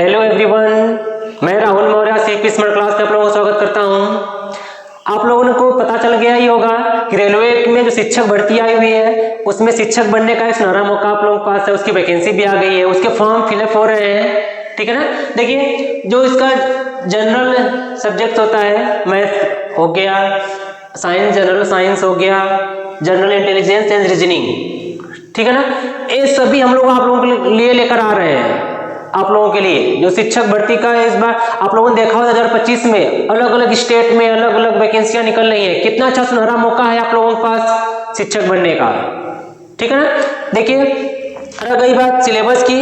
Hello everyone, मैं Rahul Maurya CP smart class में आप लोगों का स्वागत करता हूं। आप लोगों को पता चल गया ही होगा कि रेलवे में जो शिक्षक भर्ती आई हुई है उसमें शिक्षक बनने का एक सुनहरा मौका आप लोगों के पास है। उसकी वैकेंसी भी आ गई है, उसके फॉर्म फिलअप हो रहे हैं, ठीक है ना। देखिए, जो इसका जनरल सब्जेक्ट होता है, मैथ हो गया, साइंस जनरल साइंस हो गया, जनरल इंटेलिजेंस एंड रीजनिंग, ठीक है ना, ये सभी हम लोग आप लोगों के लिए लेकर आ रहे हैं। आप लोगों के लिए जो शिक्षक भर्ती का इस बार आप लोगों ने देखा होगा 2025 में अलग अलग स्टेट में अलग अलग वैकेंसियां निकल रही है। कितना अच्छा सुनहरा मौका है आप लोगों के पास शिक्षक बनने का, ठीक है ना। देखिए, रह गई बात सिलेबस की।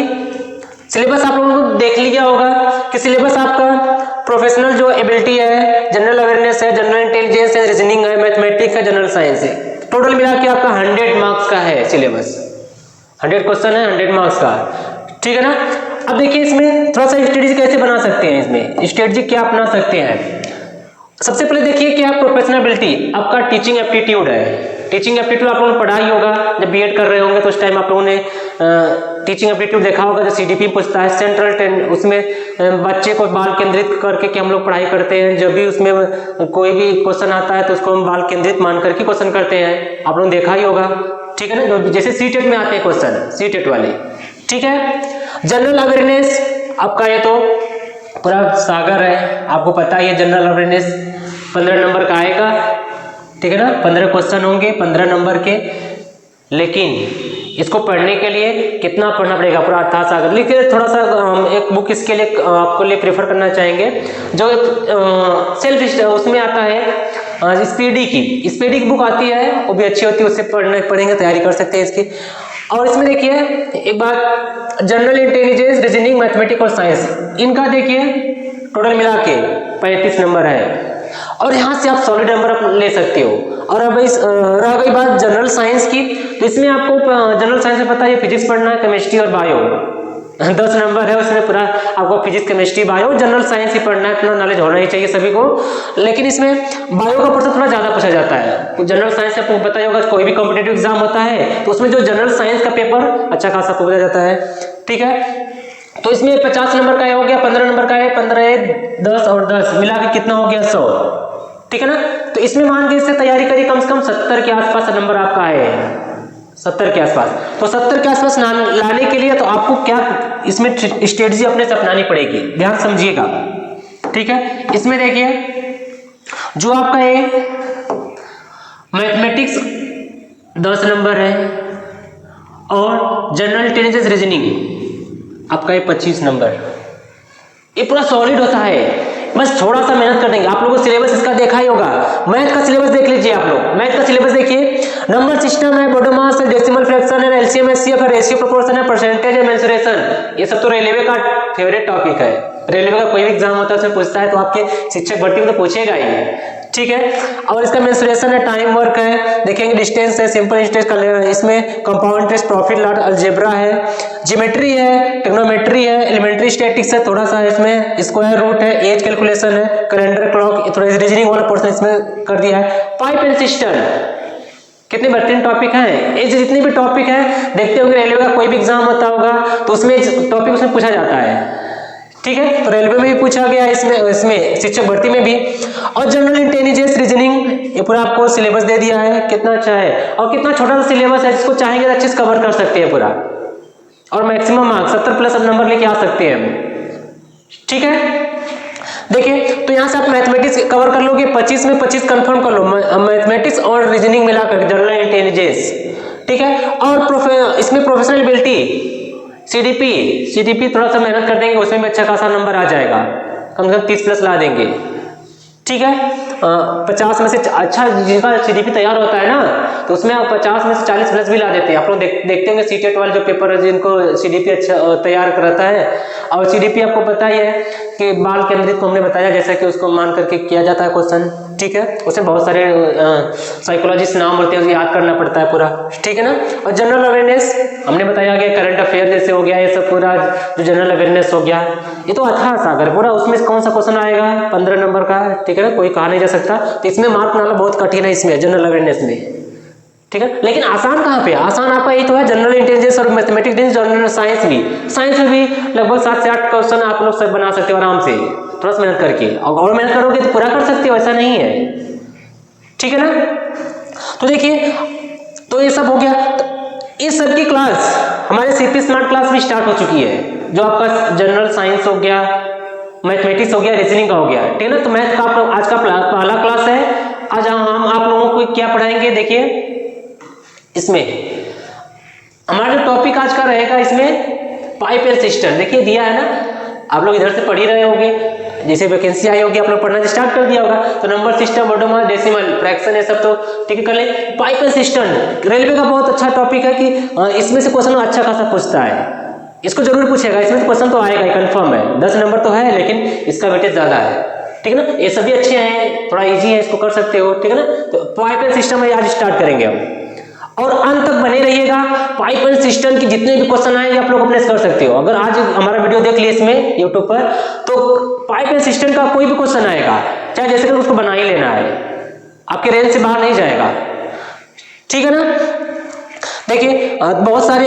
सिलेबस आप लोगों को देख लिया होगा कि सिलेबस आपका प्रोफेशनल जो एबिलिटी है, जनरल अवेयरनेस है, जनरल इंटेलिजेंस है, रीजनिंग है, मैथमेटिक्स है, जनरल साइंस है। टोटल मिला के आपका 100 मार्क्स का है सिलेबस। 100 क्वेश्चन है, 100 मार्क्स का, ठीक है ना। अब देखिए, इसमें थोड़ा सा स्ट्रेटजी कैसे बना सकते हैं, इसमें स्ट्रेटजी क्या अपना सकते हैं। सबसे पहले देखिए कि आप प्रोफेशनलिटी आपका टीचिंग एप्टीट्यूड है। टीचिंग एप्टीट्यूड आप लोगों ने पढ़ा ही होगा, जब बीएड कर रहे होंगे तो उस टाइम आप लोगों ने टीचिंग एप्टीट्यूड देखा होगा। जो सीडीपी पूछता है सेंट्रल उसमें बच्चे को बाल केंद्रित करके कि हम लोग पढ़ाई करते हैं। जब भी उसमें कोई भी क्वेश्चन आता है तो उसको हम बाल केंद्रित मान करके क्वेश्चन करते हैं, आप लोगों ने देखा ही होगा, ठीक है ना। जैसे सीटेट में आते हैं क्वेश्चन, सीटेट वाले, ठीक है। जनरल अवेयरनेस आपका ये तो पूरा सागर है, आपको पता ही है। जनरल अवेयरनेस 15 नंबर का आएगा, ठीक है ना। 15 क्वेश्चन होंगे 15 नंबर के, लेकिन इसको पढ़ने के लिए कितना पढ़ना पड़ेगा, पूरा अर्थात सागर। लेकिन थोड़ा सा एक बुक इसके लिए आपको लिए प्रेफर करना चाहेंगे, जो सेल्फ उसमें आता है, स्पीडी की बुक आती है, वो भी अच्छी होती है, उससे पढ़ेंगे, तैयारी कर सकते हैं इसकी। और इसमें देखिए एक बात, जनरल इंटेलिजेंस, रीजनिंग, मैथमेटिक्स और साइंस, इनका देखिए टोटल मिला के 35 नंबर है, और यहाँ से आप सॉलिड नंबर आप ले सकते हो। और अब रह गई बात जनरल साइंस की, तो इसमें आपको जनरल साइंस में पता है फिजिक्स पढ़ना है, केमिस्ट्री और बायो 10 नंबर है उसमें। पूरा आपको physics, chemistry, bio, general science ही पढ़ना है, इतना नॉलेज होना ही चाहिए सभी को। लेकिन इसमें बायो का पर्सन थोड़ा ज्यादा पूछा जाता है। जनरल साइंस से आपको पता ही होगा, कोई भी कॉम्पिटेटिव एग्जाम होता है तो उसमें जो जनरल साइंस का पेपर अच्छा खासा पूछा जाता है, ठीक है। तो इसमें 50 नंबर का हो गया, 15 नंबर का है, 15, 10 और 10 मिला के कितना हो गया, 100, ठीक है ना। तो इसमें मान के इससे तैयारी करिए, कम से कम 70 के आसपास नंबर आपका है, 70 के आसपास। तो 70 के आसपास लाने के लिए तो आपको क्या इसमें स्ट्रेटजी अपने से अपनानी पड़ेगी, ध्यान समझिएगा, ठीक है। इसमें देखिए, जो आपका ये मैथमेटिक्स 10 नंबर है और जनरल इंटेलिजेंस रीजनिंग आपका ये 25 नंबर, ये पूरा सॉलिड होता है। बस थोड़ा सा मेहनत कर देंगे। आप लोगों को सिलेबस इसका देखा ही होगा, मैथ का सिलेबस देख लीजिए आप लोग। मैथ का सिलेबस देखिए, नंबर सिस्टम है, बॉडोमास है, डेसिमल फ्रैक्शन है, एलसीएम एचसीएफ है, रेशियो प्रोपोर्शन है, परसेंटेज है, मेंसुरेशन, ये सब तो रेलवे का फेवरेट टॉपिक है। रेलवे का कोई भी एग्जाम होता है उसमें पूछता है, तो आपके शिक्षक भर्ती में तो पूछेगा ही, ठीक है। और इसका मेंसुरेशन है, टाइम वर्क है, देखेंगे डिस्टेंस है, सिंपल इंटरेस्ट, इसमें compound interest, profit loss, algebra है, ज्योमेट्री है, ट्रिग्नोमेट्री है, एलिमेंट्री स्टैटिक्स है, थोड़ा सा इसमें स्क्वायर रूट है, एज कैलकुलेशन है, कैलेंडर क्लॉक, थोड़ा रीजनिंग वाला पोर्शन इसमें कर दिया है। पाइप एंड सिस्टम, कितने बेहतरीन टॉपिक हैं। ये जितने भी टॉपिक हैं, देखते होंगे रेलवे का कोई भी एग्जाम होता होगा तो उसमें टॉपिक उसमें पूछा जाता है, ठीक है। तो रेलवे में भी पूछा गया, इसमें शिक्षक भर्ती में भी। और जनरल इंटेलिजेंस, रीजनिंग, ये पूरा आपको सिलेबस दे दिया है, कितना अच्छा है और कितना छोटा सा सिलेबस है, जिसको चाहेंगे तो अच्छे से कवर कर सकते हैं पूरा। और मैक्सिमम मार्क्स 70+ नंबर लेके आ सकते हैं हम, ठीक है। देखिए, तो यहाँ से आप मैथमेटिक्स कवर कर लोगे, 25 में 25 कंफर्म कर लो, मैथमेटिक्स और रीजनिंग मिलाकर जनरल इंटेलिजेंस, ठीक है। और इसमें प्रोफेशनल एबिलिटी सीडीपी थोड़ा सा मेहनत कर देंगे, उसमें भी अच्छा खासा नंबर आ जाएगा, कम से कम 30+ ला देंगे, ठीक है। 50 में से अच्छा जिनका सीडीपी तैयार होता है ना, तो उसमें आप 50 में से 40+ भी ला देते हैं। आप लोग देखते होंगे सीटेट वाले जो पेपर है, जिनको सीडीपी अच्छा तैयार कराता है। और सीडीपी आपको पता ही है कि बाल केंद्रित को हमने बताया, जैसा कि उसको मान करके किया जाता है क्वेश्चन, ठीक है। उसमें बहुत सारे साइकोलॉजिस्ट नाम होते हैं, याद करना पड़ता है पूरा, ठीक है ना। और जनरल अवेयरनेस हमने बताया गया, करंट अफेयर जैसे हो गया, ये सब पूरा जो जनरल अवेयरनेस हो गया, ये तो अथाह सागर पूरा। उसमें कौन सा क्वेश्चन आएगा, 15 नंबर का, ठीक है ना, कोई कहा नहीं जा सकता। तो इसमें मार्क डालना बहुत कठिन है, इसमें जनरल अवेयरनेस में, ठीक है। लेकिन आसान कहाँ पे? आसान आपका ये तो है जनरल इंटेलिजेंस और मैथमेटिक्स, जनरल साइंस भी। साइंस में भी लगभग 7 से 8 क्वेश्चन आप लोग सब बना सकते हो आराम से, थोड़ा सा मेहनत करके। और मेहनत करोगे तो पूरा कर सकते हो, ऐसा नहीं है, ठीक है ना। तो देखिए, तो ये सब हो गया। तो इस सब की क्लास हमारे सीपी स्मार्ट क्लास भी स्टार्ट हो चुकी है, जो आपका जनरल साइंस हो गया, मैथमेटिक्स हो गया, रीजनिंग का हो गया, ठीक है ना। तो मैथ का आज का पहला क्लास है। आज हम आप लोगों को क्या पढ़ाएंगे, देखिए इसमें हमारा जो टॉपिक आज का रहेगा, इसमें पाइप एंड सिस्टम। देखिए दिया है ना, आप लोग इधर से पढ़ ही रहे होंगे, जैसे वैकेंसी आई होगी आप लोग पढ़ना स्टार्ट कर दिया होगा। तो नंबर सिस्टम, ऑटोमल, डेसिमल, फ्रैक्शन, ये सब तो ठीक है कर ले। पाइप एंड सिस्टम रेलवे का बहुत अच्छा टॉपिक है कि इसमें से क्वेश्चन अच्छा खासा पूछता है, इसको जरूर पूछेगा, इसमें क्वेश्चन तो आएगा, कंफर्म है। 10 नंबर तो है, लेकिन इसका वेटेज ज्यादा है, ठीक है ना। ये सभी अच्छे हैं, थोड़ा इजी है, इसको कर सकते हो, ठीक है ना। तो पाइप एंड सिस्टम में आज स्टार्ट करेंगे हम, और अंत तक बने रहिएगा। पाइप एंड सिस्टम की जितने भी क्वेश्चन आएंगे आप लोग अपने कर सकते हो। अगर आज हमारा वीडियो देख लिए इसमें यूट्यूब पर, तो पाइप एंड सिस्टम का कोई भी क्वेश्चन आएगा, चाहे जैसे कि उसको बना ही लेना है, आपके रेंज से बाहर नहीं जाएगा, ठीक है ना। देखिए बहुत सारे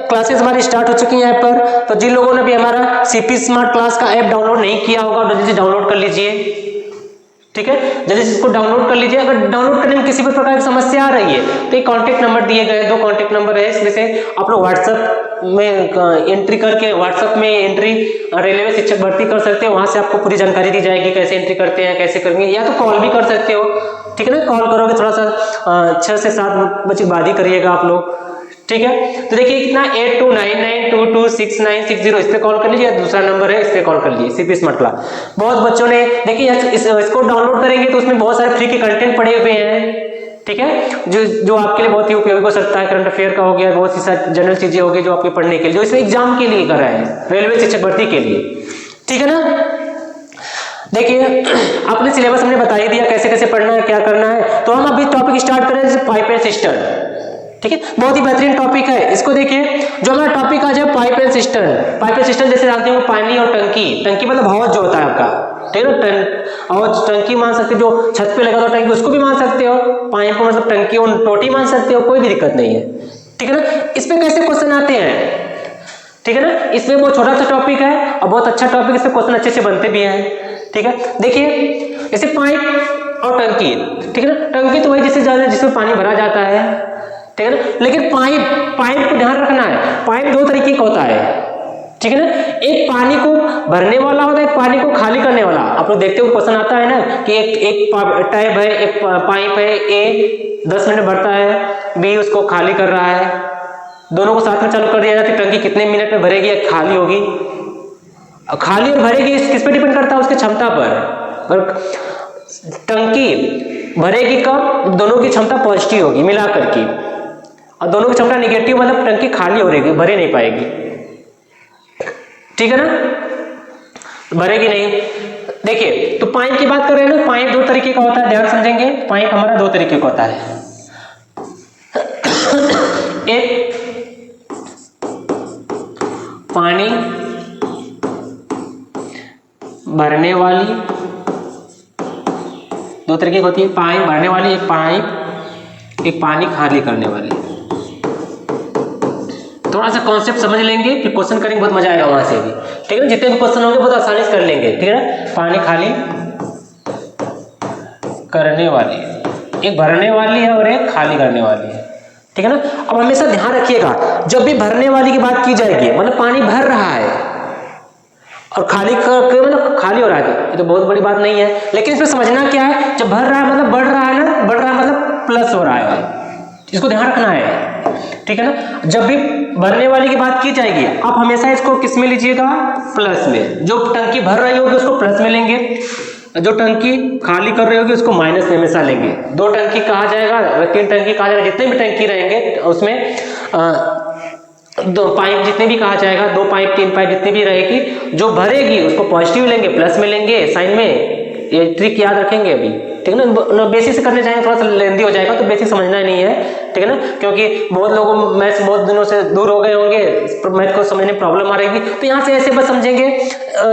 क्लासेस हमारी स्टार्ट हो चुकी हैं ऐप पर। तो जिन लोगों ने भी हमारा सीपी स्मार्ट क्लास का ऐप डाउनलोड नहीं किया होगा, तो जल्दी से डाउनलोड कर लीजिए, ठीक है। जल्दी से इसको डाउनलोड कर लीजिए। अगर डाउनलोड करने में किसी भी प्रकार की समस्या आ रही है, तो एक कॉन्टैक्ट नंबर दिए गए, 2 कॉन्टैक्ट नंबर है, इसमें से आप लोग व्हाट्सएप में एंट्री करके, व्हाट्सएप में एंट्री रेलवे शिक्षक भर्ती कर सकते हो। वहां से आपको पूरी जानकारी दी जाएगी, कैसे एंट्री करते हैं, कैसे करेंगे, या तो कॉल भी कर सकते हो, ठीक है ना। कॉल करोगे थोड़ा सा 6 से 7 बजे बाद ही करिएगा आप लोग, ठीक है। तो देखिए कितना 8299226960, इस पे कॉल कर लीजिए। दूसरा नंबर है, इस पे कॉल कर लीजिए, सीपी स्मार्ट क्लास। बहुत बच्चों ने देखिए इसको डाउनलोड करेंगे तो उसमें बहुत सारे फ्री के कंटेंट पड़े हुए हैं, ठीक है, जो आपके लिए बहुत ही उपयोगी हो सकता है। करंट अफेयर का हो गया, बहुत सी जनरल चीजें हो गई जो आपके पढ़ने के लिए, जो इसमें एग्जाम के लिए कर रहे हैं, रेलवे शिक्षक भर्ती के लिए, ठीक है ना। देखिए अपने सिलेबस हमने बता ही दिया कैसे कैसे पढ़ना है, क्या करना है। तो हम अभी टॉपिक स्टार्ट करें जैसे पाइप एंड सिस्टम, ठीक है। बहुत ही बेहतरीन टॉपिक है। इसको देखिए, जो हमारा टॉपिक आज है pipe and system. Pipe and system जैसे जानते हो, पानी और टंकी। टंकी मतलब हौज जो होता है आपका, ठीक है ना। हौज टंकी मान सकते हो, जो छत पे लगा तो टंकी, उसको भी मान सकते हो। पाइप को मतलब टंकी और टोटी मान सकते हो, कोई भी दिक्कत नहीं है, ठीक है ना। इस पे कैसे क्वेश्चन आते हैं, ठीक है ना। इसमें बहुत छोटा सा टॉपिक है और बहुत अच्छा टॉपिक, इसमें क्वेश्चन अच्छे से बनते भी हैं, ठीक है। देखिए जैसे पाइप और टंकी, ठीक है ना। टंकी तो वही जिसमें पानी भरा जाता है, ठीक है ना। लेकिन पाइप को ध्यान रखना है, पाइप 2 तरीके का होता है, ठीक है ना। एक पानी को भरने वाला होता है, एक पानी को खाली करने वाला। आप लोग देखते हो क्वेश्चन आता है ना कि एक टैब है, एक पाइप है, ए 10 मिनट भरता है, बी उसको खाली कर रहा है, दोनों को साथ में चालू कर दिया जाए तो टंकी कितने मिनट में भरेगी या खाली होगी। खाली और भरेगी किस पे डिपेंड करता है, उसकी क्षमता पर। टंकी भरेगी कब, दोनों की क्षमता पॉजिटिव होगी मिलाकर की, और दोनों की क्षमता निगेटिव मतलब टंकी खाली हो रहेगी, भरे नहीं पाएगी, ठीक है ना, भरेगी नहीं। देखिए तो पाइप की बात कर रहे हैं ना, पाइप 2 तरीके का होता है, ध्यान समझेंगे। पाइप हमारा 2 तरीके का होता है, एक पानी भरने वाली, 2 तरीके की होती है, पाइप भरने वाली, एक पानी खाली करने वाली। थोड़ा सा कॉन्सेप्ट समझ लेंगे फिर क्वेश्चन करेंगे, बहुत मजा आएगा वहां से भी, ठीक है। जितने भी क्वेश्चन होंगे बहुत आसानी से कर लेंगे, ठीक है ना। पानी खाली करने वाली, एक भरने वाली है और एक खाली करने वाली है, ठीक है ना। अब हमेशा ध्यान रखिएगा, जब भी भरने वाली की बात की जाएगी मतलब पानी भर रहा है और खाली करके मतलब खाली हो रहा है, ये तो बहुत बड़ी बात नहीं है। लेकिन इसमें समझना क्या है, जब भर रहा है मतलब बढ़ रहा है ना, बढ़ रहा है मतलब प्लस हो रहा है, इसको ध्यान रखना है, ठीक है ना। जब भी भरने वाली की बात की जाएगी आप हमेशा इसको किस में लीजिएगा, प्लस में। जो टंकी भर रही होगी उसको प्लस में लेंगे, जो टंकी खाली कर रही होगी उसको माइनस में हमेशा लेंगे। 2 टंकी कहा जाएगा, 3 टंकी कहा जाएगा, जितने भी टंकी रहेंगे उसमें 2 पाइप जितने भी कहा जाएगा, 2 पाइप 3 पाइप जितने भी रहेगी, जो भरेगी उसको पॉजिटिव लेंगे, प्लस में लेंगे साइन में। ये ट्रिक याद रखेंगे अभी, ठीक है ना। बेसिक से करने जाएंगे थोड़ा सा लेंदी हो जाएगा, तो बेसिक समझना ही नहीं है, ठीक है ना। क्योंकि बहुत लोग मैथ्स बहुत दिनों से दूर हो गए होंगे, मैथ को समझने में प्रॉब्लम आ रही थी, तो यहाँ से ऐसे बस समझेंगे,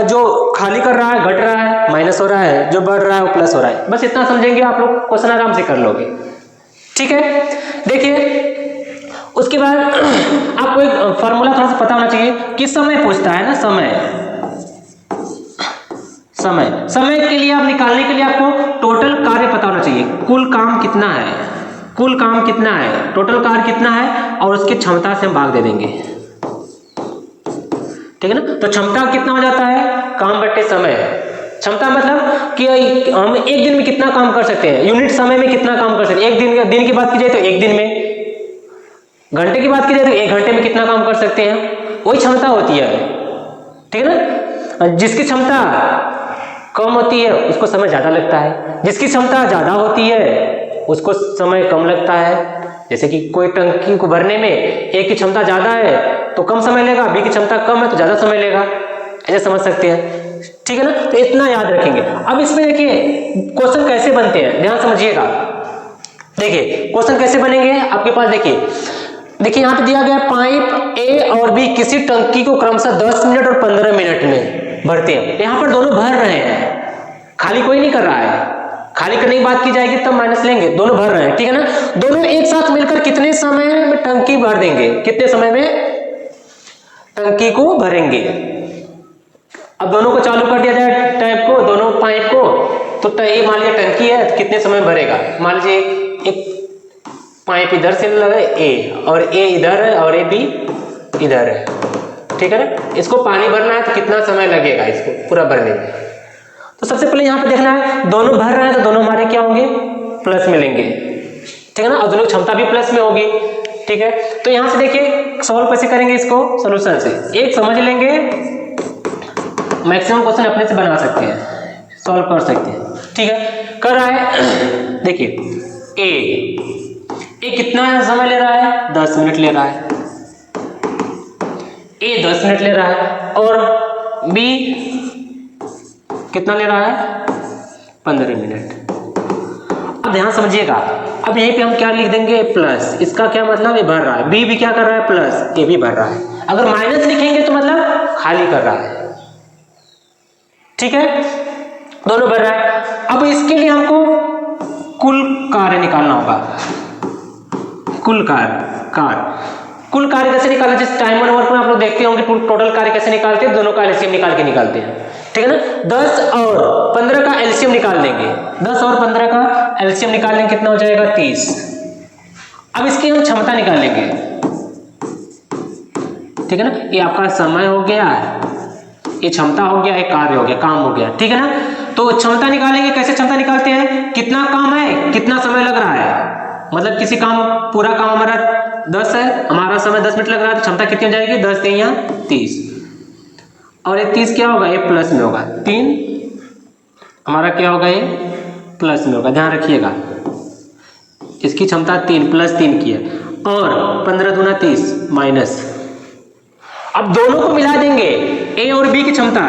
जो खाली कर रहा है घट रहा है माइनस हो रहा है, जो बढ़ रहा है वो प्लस हो रहा है, बस इतना समझेंगे आप लोग, क्वेश्चन आराम से कर लोगे, ठीक है, देखिए उसके बाद आपको एक फॉर्मूला थोड़ा सा पता होना चाहिए कि समय पूछता है ना, समय के लिए आप निकालने के लिए आपको टोटल कार्य पता होना चाहिए, कुल काम कितना है, टोटल कार्य कितना है, और उसकी क्षमता से हम भाग दे देंगे, ठीक है ना। तो क्षमता कितना हो जाता है, काम बट्टे समय। क्षमता मतलब कि हम एक दिन में कितना काम कर सकते हैं, यूनिट समय में कितना काम कर सकते हैं। एक दिन की बात की जाए तो एक दिन में, घंटे की बात की जाए तो एक घंटे में कितना काम कर सकते हैं, वही क्षमता होती है, ठीक है ना। जिसकी क्षमता कम होती है उसको समय ज्यादा लगता है, जिसकी क्षमता ज्यादा होती है उसको समय कम लगता है। जैसे कि कोई टंकी को भरने में ए की क्षमता ज्यादा है तो कम समय लेगा, बी की क्षमता कम है तो ज्यादा समय लेगा, ऐसे समझ सकते हैं, ठीक है ना। तो इतना याद रखेंगे। अब इसमें देखिए क्वेश्चन कैसे बनते हैं, ध्यान समझिएगा। देखिए क्वेश्चन कैसे बनेंगे आपके पास, देखिए यहाँ पे दिया गया पाइप ए और बी किसी टंकी को क्रमशः 10 मिनट और 15 मिनट में भरते हैं। यहाँ पर दोनों भर रहे हैं, खाली कोई नहीं कर रहा है, खाली करने की बात की जाएगी तब माइनस लेंगे, दोनों भर रहे हैं, ठीक है ना। दोनों एक साथ मिलकर कितने समय में टंकी भर देंगे, कितने समय में टंकी को भरेंगे। अब दोनों को चालू कर दिया जाए टैप को, दोनों पाइप को, तो ये मान लीजिए टंकी है तो कितने समय भरेगा। मान लीजिए एक पाइप इधर से लगा ए, और ए इधर है और ए बी इधर है, ठीक है ना। इसको पानी भरना है तो कितना समय लगेगा इसको पूरा भरने में। तो सबसे पहले यहाँ पे देखना है दोनों भर रहे हैं तो दोनों हमारे क्या होंगे, प्लस मिलेंगे, ठीक है ना। और दोनों क्षमता भी प्लस में होगी, ठीक है। तो यहाँ से देखिए सॉल्व कैसे करेंगे इसको, सोल्यूशन से एक समझ लेंगे, मैक्सिमम क्वेश्चन अपने से बना सकते हैं, सॉल्व कर सकते हैं, ठीक है। कर रहा है, देखिए ए कितना समय ले रहा है, 10 मिनट ले रहा है, ए 10 मिनट ले रहा है, और बी कितना ले रहा है, 15 मिनट। अब ध्यान समझिएगा, अब यहीं पे हम क्या लिख देंगे, प्लस। इसका क्या मतलब, ये भर रहा है, बी भी क्या कर रहा है, प्लस, ए भी भर रहा है। अगर माइनस लिखेंगे तो मतलब खाली कर रहा है, ठीक है, दोनों भर रहा है। अब इसके लिए हमको कुल कार्य निकालना होगा, कुल कार्य कैसे निकालना, जिस टाइमर वर्क में आप लोग देखते होंगे टोटल कार्य कैसे निकालते हैं, दोनों का एलसीएम निकाल के निकालते हैं, ठीक है ना। 10 और 15 का एलसीएम निकाल देंगे, 10 और 15 का एलसीएम निकाल लेंगे, कितना हो जाएगा, 30। अब इसकी हम क्षमता निकाल लेंगे, ठीक है ना। ये आपका समय हो गया, ये क्षमता हो गया, ये कार्य हो गया, काम हो गया, ठीक है ना। तो क्षमता निकालेंगे, कैसे क्षमता निकालते हैं, कितना काम है, कितना समय लग रहा है, मतलब किसी काम, पूरा काम हमारा 10 है, हमारा समय 10 मिनट लग रहा है, तो क्षमता कितनी हो जाएगी, 10 3 30, और ये 30 क्या होगा, ये प्लस में होगा, 3 हमारा क्या होगा, ये प्लस में होगा, ध्यान रखिएगा। इसकी क्षमता 3 प्लस 3 की है, और 15 दूना 30 माइनस। अब दोनों को मिला देंगे, ए और बी की क्षमता,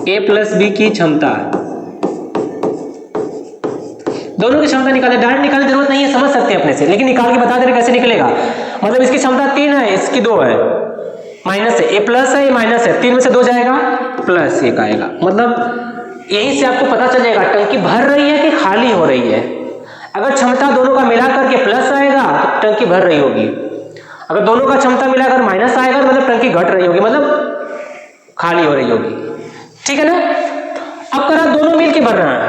ए प्लस बी की क्षमता, दोनों की क्षमता निकाले, डायरेक्ट निकालने की जरूरत नहीं है, समझ सकते हैं अपने से, लेकिन निकाल के बता दे रहे कैसे निकलेगा। मतलब इसकी क्षमता 3 है, इसकी 2 है, माइनस है, ए प्लस है, ये माइनस है, 3 में से 2 जाएगा, प्लस 1 आएगा। मतलब यहीं से आपको पता चल जाएगा टंकी भर रही है कि खाली हो रही है। अगर क्षमता दोनों का मिला करके प्लस आएगा तो टंकी भर रही होगी, अगर दोनों का क्षमता मिलाकर माइनस आएगा तो मतलब टंकी घट रही होगी, मतलब खाली हो रही होगी, ठीक है ना। अब करा दोनों मिल के भर रहा है,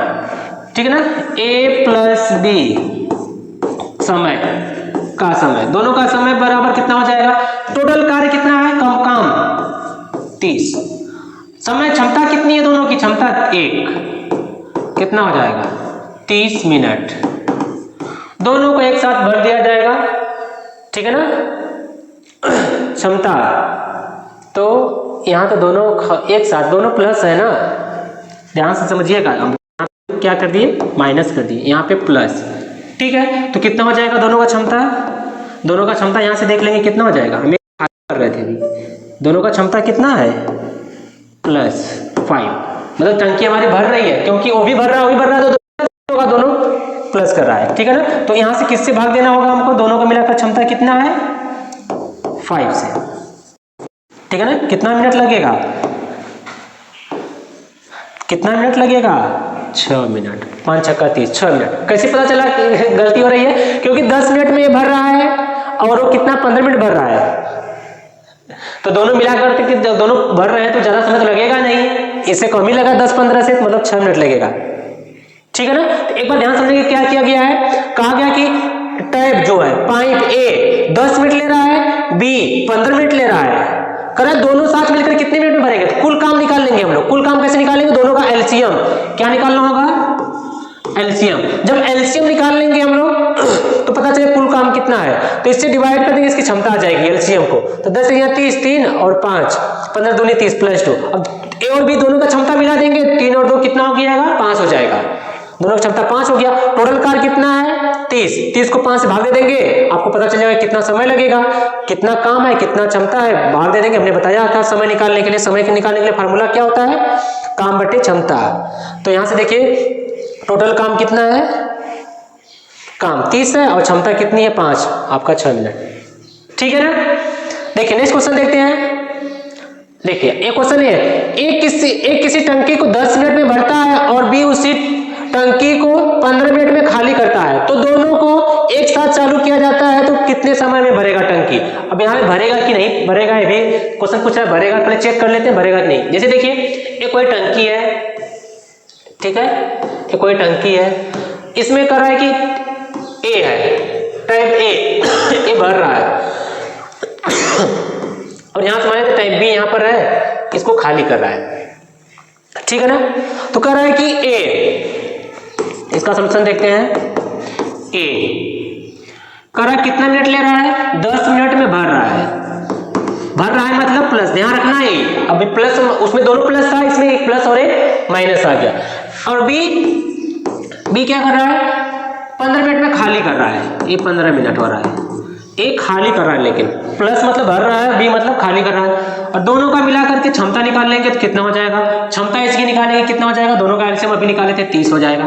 ठीक है ना, ए प्लस बी समय का समय, दोनों का समय बराबर कितना हो जाएगा, टोटल कार्य कितना है, काम 30, समय क्षमता कितनी है, दोनों की क्षमता 1, कितना हो जाएगा 30 मिनट, दोनों को एक साथ भर दिया जाएगा, ठीक है ना। क्षमता तो यहाँ तो दोनों एक साथ, दोनों प्लस है ना, ध्यान से समझिएगा। क्या कर दिए, माइनस कर दिए, यहाँ पे प्लस, ठीक है। तो कितना हो जाएगा दोनों का क्षमता, दोनों का क्षमता यहाँ से देख लेंगे कितना हो जाएगा, हमें कर रहे थे अभी, दोनों का क्षमता कितना है, +5, मतलब टंकी हमारी भर रही है, क्योंकि वो भी भर रहा है, वो भी भर रहा है, तो दोनों प्लस कर रहा है, ठीक है ना। तो यहाँ से किससे भाग देना होगा हमको, दोनों का मिलाकर क्षमता कितना है, 5 से, ठीक है ना। कितना मिनट लगेगा, कितना मिनट लगेगा, 6 मिनट। 5 छक्का 30, 6 मिनट। कैसे पता चला कि गलती हो रही है? क्योंकि 10 मिनट में ये भर रहा है और वो कितना 15 मिनट भर रहा है, तो दोनों मिलाकर के जब दोनों भर रहे हैं तो ज्यादा समय तो लगेगा नहीं, इससे कम ही लगा 10-15 से, मतलब 6 मिनट लगेगा। ठीक है ना? तो एक बार ध्यान समझिए क्या किया गया है। कहा गया कि टैप जो है पाइप ए 10 मिनट ले रहा है, बी 15 मिनट ले रहा है। करें दोनों साथ मिलकर कितने मिनट में भरेंगे? तो कुल काम निकाल लेंगे हम लोग। कुल काम कैसे निकालेंगे? दोनों का एलसीएम। क्या निकालना होगा? एलसीएम। जब एलसीएम निकाल लेंगे हम लोग तो पता चले कुल काम कितना है, तो इससे डिवाइड कर देंगे, इसकी क्षमता आ जाएगी एलसीएम को। तो 10 यहाँ 30, 3 और 5, 15 दूनी 30 प्लस 2। अब ए और बी दोनों का क्षमता मिला देंगे, 3 और 2 कितना हो जाएगा? 5 हो जाएगा। दोनों की क्षमता 5 हो गया। टोटल कार्य कितना है? 30 को 5 से भाग दे देंगे, आपको पता चल जाएगा कितना समय लगेगा, कितना काम है, कितना क्षमता है, भाग दे देंगे। हमने बताया था समय निकालने के लिए, समय के निकालने के लिए फार्मूला क्या होता है? काम बटे क्षमता। तो यहां से देखिए टोटल काम कितना है? काम 30 है और क्षमता कितनी है? 5, आपका 6 मिनट। ठीक है ना? देखिए नेक्स्ट क्वेश्चन देखते हैं। देखिए एक क्वेश्चन है, एक किसी टंकी को 10 मिनट में भरता है और बी उसी टंकी को 15 मिनट में खाली करता है, तो दोनों को एक साथ चालू किया जाता है तो कितने समय में भरेगा टंकी? अब यहाँ पे भरेगा कि नहीं भरेगा, ये भी क्वेश्चन पूछ रहा है, भरेगा पहले चेक कर लेते हैं भरेगा कि नहीं। जैसे देखिए एक कोई टंकी है, ठीक है, एक कोई टंकी है, इसमें कर रहा है कि ए है, टाइप ए भर रहा है और यहाँ से हमारे टाइप बी यहाँ पर है, इसको खाली कर रहा है। ठीक है ना? तो कह रहा है कि ए, इसका सॉल्यूशन देखते हैं। ए कह रहा है कितना मिनट ले रहा है? 10 मिनट में भर रहा है। भर रहा है मतलब प्लस, ध्यान रखना है अभी प्लस, उसमें दोनों प्लस था, इसमें एक प्लस और एक माइनस आ गया। और बी क्या कर रहा है? 15 मिनट में खाली कर रहा है। ये 15 मिनट हो रहा है, एक खाली कर रहा है, लेकिन प्लस मतलब भर रहा है, बी मतलब खाली कर रहा है। और दोनों का मिला करके क्षमता निकाल लेंगे तो कितना हो जाएगा? क्षमता इसकी निकालेंगे कितना हो जाएगा? दोनों का एलसीएम अभी निकाले थे 30 हो जाएगा,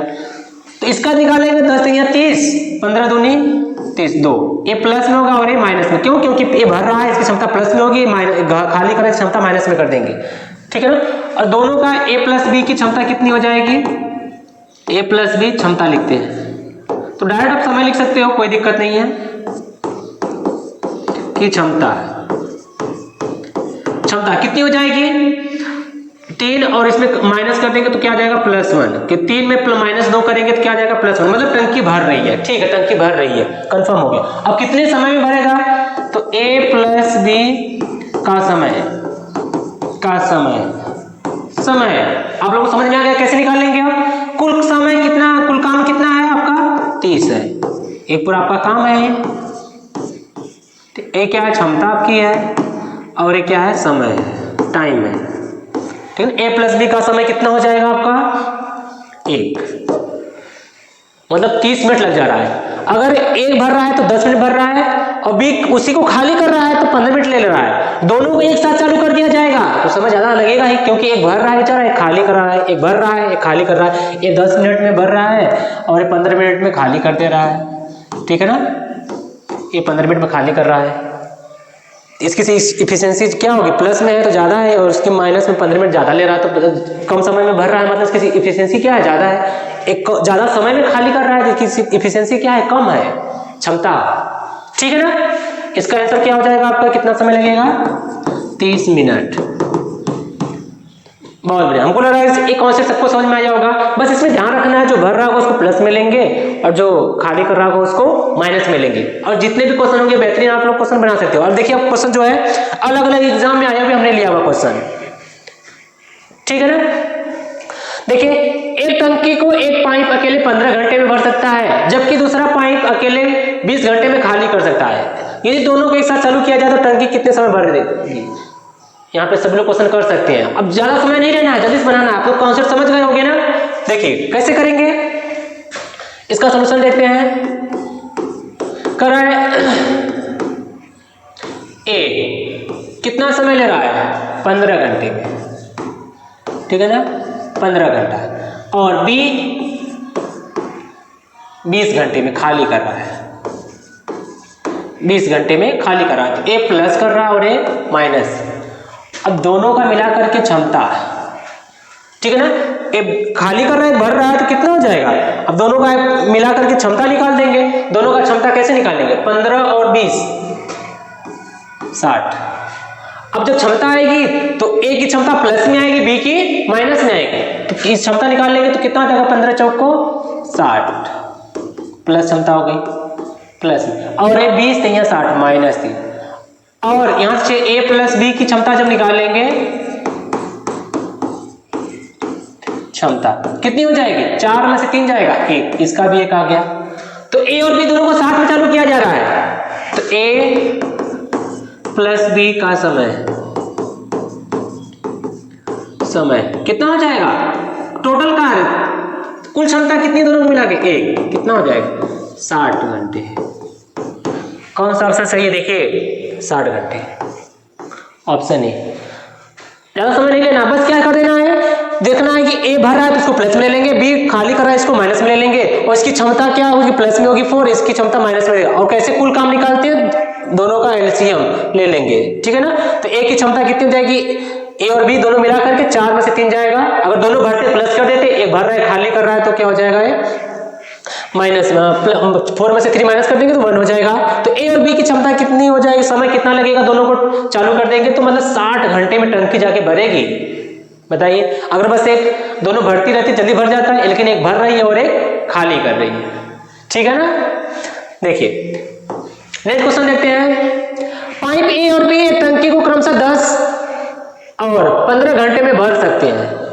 तो इसका निकालेंगे 10 या 30, 15 दूनी 30, 2। ये प्लस में होगा और ये माइनस में। क्यों? क्योंकि ये भर रहा है, इसकी क्षमता प्लस में होगी, खाली करें क्षमता माइनस में कर देंगे। ठीक है ना? और दोनों का ए प्लस बी की क्षमता कितनी हो जाएगी? ए प्लस बी क्षमता लिखते हैं, तो डायरेक्ट आप समय लिख सकते हो, कोई दिक्कत नहीं है। की क्षमता कितनी हो जाएगी? 3 और इसमें माइनस कर देंगे तो क्या आ जाएगा? +1। कि 3 में -2 करेंगे तो क्या आ जाएगा? +1। मतलब टंकी भर रही है। ठीक है, टंकी भर रही है, कंफर्म हो गया। अब कितने समय में भरेगा? तो a प्लस बी का समय आप लोगों को समझ में आ गया कैसे निकालेंगे? आप कुल समय कितना, कुल काम कितना है आपका? 30 है। एक पूरा आपका काम है, ए क्या है? क्षमता आपकी है, और ये क्या है? समय है, टाइम है। ठीक है, ए प्लस बी का समय कितना हो जाएगा आपका? 1, मतलब 30 मिनट लग जा रहा है। अगर एक भर रहा है तो 10 मिनट भर रहा है, और बी उसी को खाली कर रहा है तो 15 मिनट ले रहा है। दोनों को एक साथ चालू कर दिया जाएगा तो समय ज्यादा लगेगा ही, क्योंकि एक भर रहा है बेचारा, एक खाली कर रहा है, एक भर रहा है, एक खाली कर रहा है। ये 10 मिनट में भर रहा है और ये 15 मिनट में खाली कर दे रहा है। ठीक है ना? ये 15 मिनट में खाली कर रहा है, इसकी इफिशियंसी क्या होगी? प्लस में है तो ज़्यादा है, और उसके माइनस में 15 मिनट ज़्यादा ले रहा है, तो कम समय में भर रहा है, मतलब इसकी इफिशियंसी क्या है? ज़्यादा है। एक ज़्यादा समय में खाली कर रहा है, इसकी इफिशियंसी क्या है? कम है, क्षमता। ठीक है ना? इसका आंसर क्या हो जाएगा आपका? कितना समय लगेगा? 30 मिनट। बहुत बढ़िया, हमको लग रहा है एक कॉन्सेप्ट सबको समझ में आ जाएगा। बस इसमें ध्यान रखना है, जो भर रहा होगा उसको प्लस में लेंगे और जो खाली कर रहा होगा उसको माइनस में लेंगे। और जितने भी क्वेश्चन होंगे बेहतरीन आप लोग क्वेश्चन बना सकते हो। और देखिए अब क्वेश्चन जो है अलग अलग एग्जाम में आया भी हमने लिया हुआ क्वेश्चन। ठीक है ना? देखिए एक टंकी को एक पाइप अकेले 15 घंटे में भर सकता है, जबकि दूसरा पाइप अकेले 20 घंटे में खाली कर सकता है। यदि दोनों को एक साथ चालू किया जाए तो टंकी कितने समय भर देगी? यहाँ पे सब लोग क्वेश्चन कर सकते हैं। अब ज्यादा समय नहीं रहना है, जल्दी से बनाना है। आपको कॉन्सेप्ट समझ गए होंगे ना? देखिए कैसे करेंगे, इसका सॉल्यूशन देखते हैं। कर रहा है ए कितना समय ले रहा है? 15 घंटे में। ठीक है ना? 15 घंटा। और बी 20 घंटे में खाली कर रहा है, 20 घंटे में खाली कर रहा है। तो ए प्लस कर रहा है और ए माइनस। अब दोनों का मिलाकर के क्षमता, ठीक है ना? खाली कर रहा है, भर रहा है, तो कितना हो जाएगा? अब दोनों का मिलाकर के क्षमता निकाल देंगे। दोनों का क्षमता कैसे निकालेंगे? 15 और 20 60। अब जब क्षमता आएगी तो ए की क्षमता प्लस में आएगी, बी की माइनस में आएगी, तो इस क्षमता निकाल लेंगे तो कितना हो जाएगा? 15 चौक को 60 प्लस क्षमता हो गई प्लस में, और ये 20 थे, यहाँ 60 माइनस थी, और यहां से ए प्लस बी की क्षमता जब निकालेंगे क्षमता कितनी हो जाएगी? 4 में से 3 जाएगा 1, इसका भी 1 आ गया। तो ए और बी दोनों को साथ में चालू किया जा रहा है, तो ए प्लस बी का समय कितना हो जाएगा? टोटल कार्य कुल क्षमता कितनी दोनों को मिला के? 1, कितना हो जाएगा? 60 घंटे। कौन सा ऑप्शन सही है? देखिए 60 घंटे ऑप्शन ए। ज्यादा समय नहीं लेना, बस क्या कर देना है, देखना है कि ए भर रहा है तो इसको प्लस में ले लेंगे, बी खाली कर रहा है इसको माइनस में ले लेंगे, और इसकी क्षमता क्या होगी? प्लस में होगी 4, इसकी क्षमता माइनस में रहेगा। और कैसे कुल काम निकालते हैं? दोनों का एलसीएम ले लेंगे, ठीक है ना। तो ए की क्षमता कितनी हो जाएगी? ए और बी दोनों मिला करके 4 में से 3 जाएगा। अगर दोनों भरते प्लस कर देते, एक भर रहा है खाली कर रहा है, तो क्या हो जाएगा? माइनस 4 में से 3 माइनस कर देंगे तो 1 हो जाएगा। तो ए और बी की क्षमता कितनी हो जाएगी? समय कितना लगेगा? दोनों को चालू कर देंगे तो मतलब 60 घंटे में टंकी जाके भरेगी। बताइए, अगर बस एक दोनों भरती रहती जल्दी भर जाता है, लेकिन एक भर रही है और एक खाली कर रही है, ठीक है ना। देखिए नेक्स्ट क्वेश्चन देखते हैं। पाइप ए और बी टंकी को क्रमशः 10 और 15 घंटे में भर सकते हैं।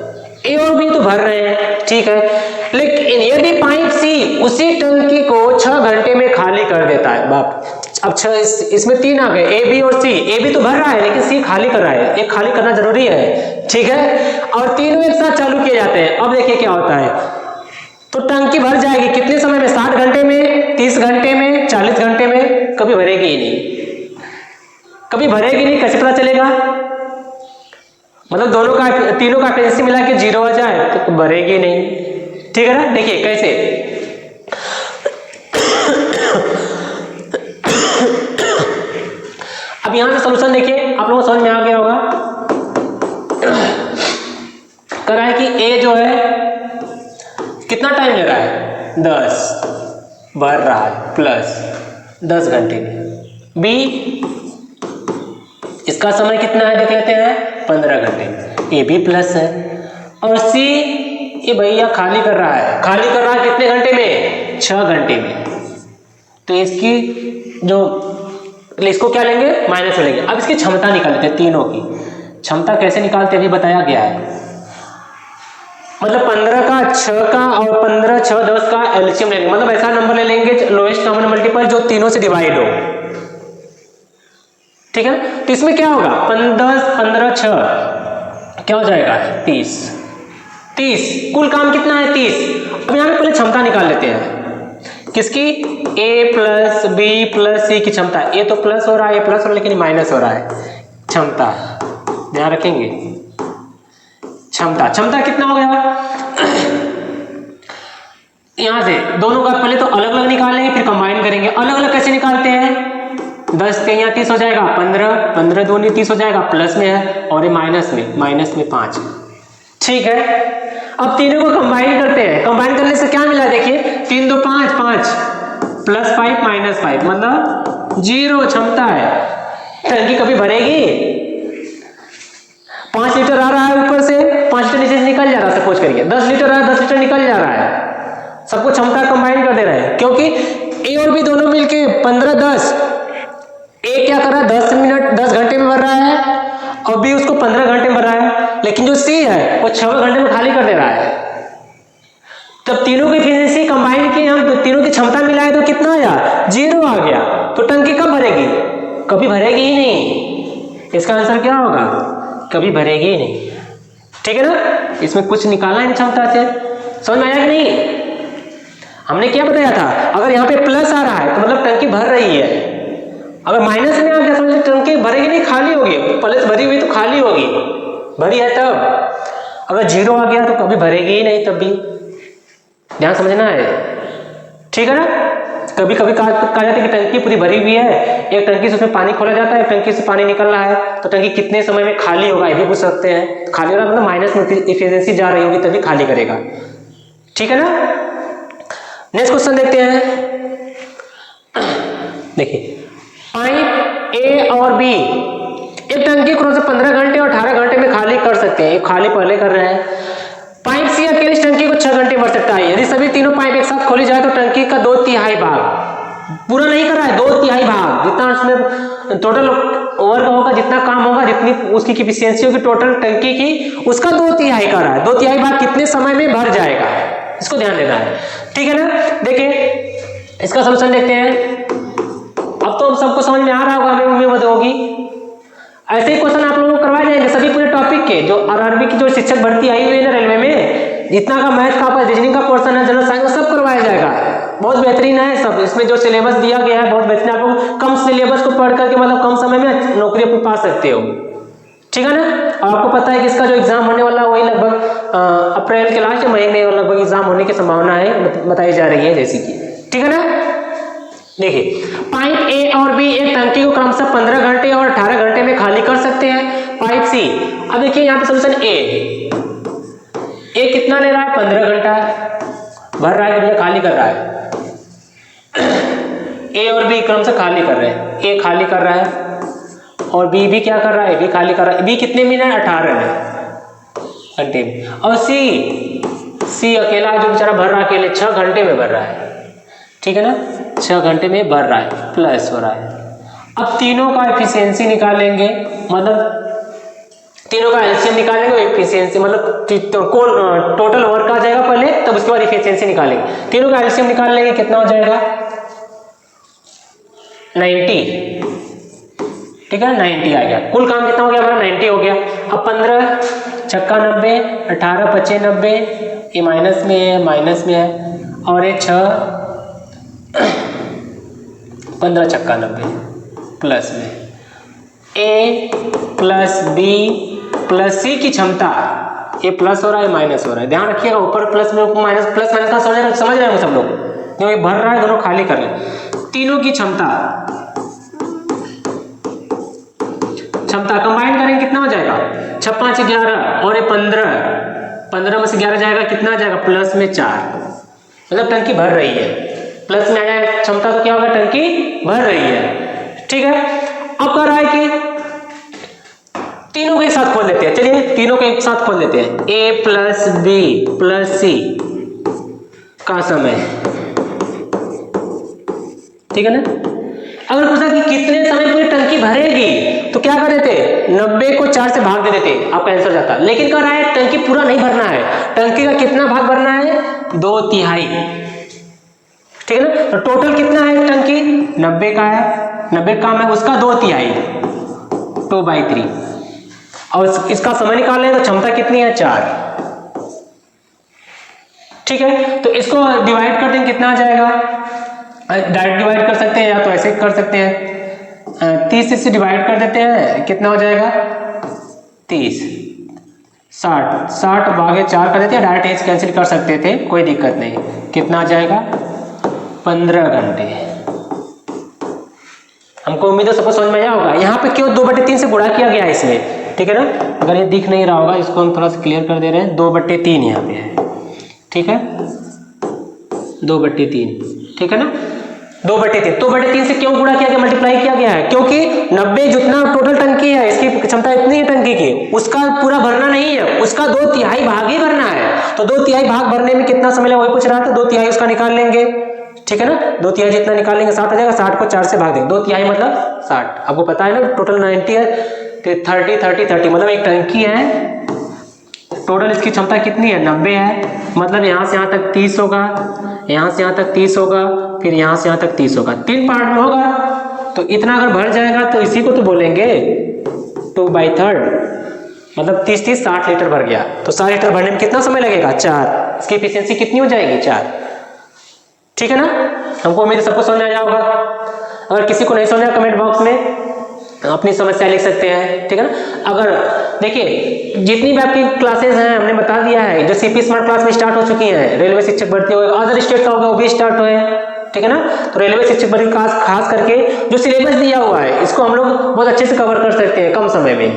ए और बी तो भर रहे हैं, ठीक है, लेकिन यदि पाइप सी उसी टंकी को 6 घंटे में खाली कर देता है। बाप, अब 6 इसमें 3 आ गए, ए बी और सी। ए बी तो भर रहा है लेकिन सी खाली कर रहा है, एक खाली करना जरूरी है, ठीक है, और तीनों एक साथ चालू किए जाते हैं। अब देखिए क्या होता है, तो टंकी भर जाएगी कितने समय में? 60 घंटे में, 30 घंटे में, 40 घंटे में? कभी भरेगी ही नहीं, कभी भरेगी नहीं। कैसे पता चलेगा? मतलब दोनों का तीनों का एफिशिएंसी मिला के 0 आ जाए तो भरेगी नहीं, ठीक है ना। देखिए कैसे, अब यहां से सॉल्यूशन देखिए, आप लोगों को समझ में आ गया होगा। कह रहा है कि ए जो है कितना टाइम ले रहा है? 10 भर रहा है प्लस 10 घंटे में। बी इसका समय कितना है देख लेते हैं, 15 घंटे। ए भी प्लस है। और सी ये भैया खाली कर रहा है, खाली कर रहा है कितने घंटे में? 6 घंटे में। तो इसकी जो, इसको क्या लेंगे? माइनस में लेंगे। अब इसकी क्षमता निकाल लेते हैं, तीनों की क्षमता कैसे निकालते हैं बताया गया है। मतलब 15 का 6 का और 15 6 10 का एलसीएम लेंगे, मतलब ऐसा नंबर ले लेंगे लोएस्ट कॉमन मल्टीपल जो तीनों से डिवाइड हो, ठीक है। तो इसमें क्या होगा? 10 15 6 क्या हो जाएगा? 30 कुल काम कितना है? 30। अब यहाँ पे पहले क्षमता निकाल लेते हैं, किसकी? ए प्लस बी प्लस सी की क्षमता। ए तो प्लस हो रहा है, ए प्लस हो रहा है, लेकिन माइनस हो रहा है। क्षमता ध्यान रखेंगे, क्षमता कितना हो गया? यहां से दोनों का पहले तो अलग अलग निकालेंगे, फिर कंबाइन करेंगे। अलग अलग कैसे निकालते हैं? 10 के यहाँ 30 हो जाएगा, 15 दूनी 30 हो जाएगा, प्लस में है, और ये माइनस में 5, ठीक है। अब तीनों को कंबाइन करते हैं, कंबाइन करने से क्या मिला? देखिए 3 2 5 5 प्लस 5 माइनस 5 मतलब 0 क्षमता है। टंकी कभी भरेगी? 5 लीटर आ रहा है ऊपर से, 5 लीटर नीचे से निकल जा रहा है, सपोज करिए 10 लीटर आ रहा है, 10 लीटर निकल जा रहा है। सबको क्षमता कंबाइन कर दे रहे हैं, क्योंकि ए और बी दोनों मिलके 15 10, ए क्या कर रहा है? 10 घंटे में भर रहा है, और बी उसको 15 घंटे में भर रहा है। लेकिन जो सी है वो 6 घंटे में खाली कर दे रहा है। तब तीनों की एफिशिएंसी कंबाइन की हम, तो तीनों की क्षमता मिलाए तो कितना आया? 0 आ गया। तो टंकी कब भरेगी? कभी भरेगी ही नहीं। इसका आंसर क्या होगा? कभी भरेगी ही नहीं, ठीक है ना। इसमें कुछ निकालना है क्षमता से, समझ में आया कि नहीं? हमने क्या बताया था? अगर यहाँ पे प्लस आ रहा है तो मतलब टंकी भर रही है, अगर माइनस में आ गया समझ टंकी भरेगी नहीं, खाली होगी। प्लस भरी हुई तो खाली होगी, भरी है तब। अगर 0 आ गया तो कभी भरेगी ही नहीं, तब भी ध्यान समझना है, ठीक है ना। कभी कभी कहा जाता है कि टंकी पूरी भरी हुई है, एक टंकी से उसमें पानी खोला जाता है, एक टंकी से पानी निकल रहा है, तो टंकी कितने समय में खाली होगा ये भी पूछ सकते हैं। खाली हो रहा मतलब माइनस में इफिशियंसी जा रही होगी तभी खाली करेगा। ठीक है ना। नेक्स्ट क्वेश्चन देखते हैं। देखिए पाइप ए और बी एक टंकी को 15 घंटे और 18 घंटे में खाली कर सकते हैं। खाली पहले कर रहे हैं। पाइप सी अकेले इस टंकी को 6 घंटे भर सकता है। यदि सभी तीनों पाइप एक साथ खोली जाए तो टंकी का 2/3 भाग, पूरा नहीं कर रहा है, 2/3 भाग जितना उसमें टोटल वर्क होगा, जितना काम होगा, जितनी उसकी एफिशिएंसी होगी टोटल टंकी की, उसका 2/3 कर रहा है। 2/3 भाग कितने समय में भर जाएगा, इसको ध्यान देना है। ठीक है ना। देखिए इसका सॉल्यूशन देखते हैं। अब तो हम सबको समझ में आ रहा होगा, हमें उम्मीद होगी। ऐसे ही क्वेश्चन आप लोगों को करवाए जाएंगे सभी पूरे टॉपिक के। जो आरआरबी की जो शिक्षक भर्ती आई हुई है ना रेलवे में, जितना का मैथ का रीजनिंग का पोर्शन है, जनरल साइंस सब करवाया जाएगा। बहुत बेहतरीन है सब। इसमें जो सिलेबस दिया गया है बहुत बेहतरीन। आप लोग कम सिलेबस को पढ़ करके मतलब कम समय में नौकरी अपनी पा सकते हो। ठीक है ना। और आपको पता है कि इसका जो एग्जाम होने वाला है वही लगभग अप्रैल के लास्ट महीने लगभग एग्जाम होने की संभावना है, बताई जा रही है जैसी की। ठीक है ना। देखिए पाइप ए और बी एक टंकी को क्रमशः 15 घंटे और 18 घंटे में खाली कर सकते हैं। पाइप सी, अब देखिए यहाँ पे सॉल्यूशन ए कितना ले रहा है, 15 घंटा भर रहा है, भैया खाली कर रहा है। ए और बी क्रमशः खाली कर रहे हैं। ए खाली कर रहा है और बी भी क्या कर रहा है, बी खाली कर रहा है। बी कितने में है, 18 घंटे में। और सी अकेला जो बेचारा भर रहा है अकेले 6 घंटे में भर रहा है। ठीक है ना, 6 घंटे में भर रहा है, प्लस हो रहा है। अब तीनों का एफिशिएंसी निकालेंगे, मतलब तीनों का एलसीएम निकालेंगे। एफिशिएंसी मतलब टोटल वर्क आ जाएगा पहले, तब उसके बाद एफिशिएंसी निकालेंगे। तीनों का एलसीएम निकाल लेंगे, कितना हो जाएगा 90। ठीक है 90 आ गया। कुल काम कितना हो गया हमारा, 90 हो गया। अब 15 छक्का 90, 18 पचे 90, ये माइनस में है और ये 6 15 छक्का 90 प्लस में। ए प्लस बी प्लस सी की क्षमता, ये प्लस हो रहा है माइनस हो रहा है, ध्यान रखिएगा। ऊपर प्लस में माइनस, प्लस माइनस का समझ रहे हो सब लोग, क्योंकि भर रहा है दोनों खाली कर रहे। तीनों की क्षमता कंबाइन करेंगे कितना हो जाएगा, 6 5 11 और ये 15 में से 11 जाएगा, कितना आ जाएगा प्लस में 4, मतलब टंकी भर रही है। प्लस में आ जाए क्षमता तो क्या होगा, टंकी भर रही है। ठीक है। अब कह रहा है कि तीनों को एक साथ खोल लेते हैं। चलिए तीनों को एक साथ खोल लेते हैं। ए प्लस बी प्लस सी का समय, ठीक है ना। अगर पूछा कि कितने समय पूरी टंकी भरेगी तो क्या कर देते, 90 को 4 से भाग दे देते, आपका आंसर जाता। लेकिन कह रहा है टंकी पूरा नहीं भरना है, टंकी का कितना भाग भरना है, 2/3। ठीक है ना। तो टोटल कितना है टंकी, 90 का है, 90 काम है उसका 2/3, 2/3। और इसका समय निकालें तो क्षमता कितनी है, 4। ठीक है। तो इसको डिवाइड कर देंगे, कितना आ जाएगा, डायरेक्ट डिवाइड कर सकते हैं या तो ऐसे कर सकते हैं। 30 से डिवाइड कर देते हैं, कितना हो जाएगा 30, 60 भागे 4 कर देते हैं, डायरेक्ट एज कैंसिल कर सकते थे, कोई दिक्कत नहीं। कितना आ जाएगा 15 घंटे। हमको उम्मीद है सबको समझ में आया होगा। यहाँ पे क्यों 2/3 से गुणा किया गया है इसमें, ठीक है ना। अगर ये दिख नहीं रहा होगा, इसको हम थोड़ा सा क्लियर कर दे रहे हैं। 2/3 यहाँ पे है, ठीक है, 2/3, ठीक है ना। 2/3 से क्यों गुणा किया गया, मल्टीप्लाई किया गया है, क्योंकि 90 जितना टोटल टंकी है, इसकी क्षमता इतनी है टंकी की, उसका पूरा भरना नहीं है, उसका 2/3 भाग ही भरना है। तो 2/3 भाग भरने में कितना समय लगेगा वही पूछ रहा था, 2/3 उसका निकाल लेंगे। ठीक है ना, 2/3 जितना निकालेंगे 7 आ जाएगा, 60 को 4 से भाग देंगे, 2/3 मतलब 60। आपको पता है ना टोटल 90 है, 30 मतलब एक टंकी है, टोटल इसकी क्षमता कितनी है, 90 है। मतलब यहाँ से यहाँ तक 30 होगा, यहाँ से यहाँ तक 30 होगा, फिर यहाँ से यहाँ तक 30 होगा, 3 पार्ट में होगा। तो इतना अगर भर जाएगा तो इसी को तो बोलेंगे 2/3, मतलब 30 60 लीटर भर गया। तो 60 लीटर भरने में कितना समय लगेगा, 4। इसकी एफिशिएंसी कितनी हो जाएगी, 4। ठीक है ना। हमको उम्मीद है सबको समझ में आ जाएगा। अगर किसी को नहीं समझ आया कमेंट बॉक्स में अपनी समस्या लिख सकते हैं, ठीक है ना। अगर देखिए जितनी भी आपकी क्लासेस हैं हमने बता दिया है, जो सीपी स्मार्ट क्लास में स्टार्ट हो चुकी हैं, रेलवे शिक्षक भर्ती हो, अदर स्टेट का होगा वो भी स्टार्ट हुए, ठीक है ना। तो रेलवे शिक्षक भर्ती खास करके जो सिलेबस दिया हुआ है इसको हम लोग बहुत अच्छे से कवर कर सकते हैं कम समय में,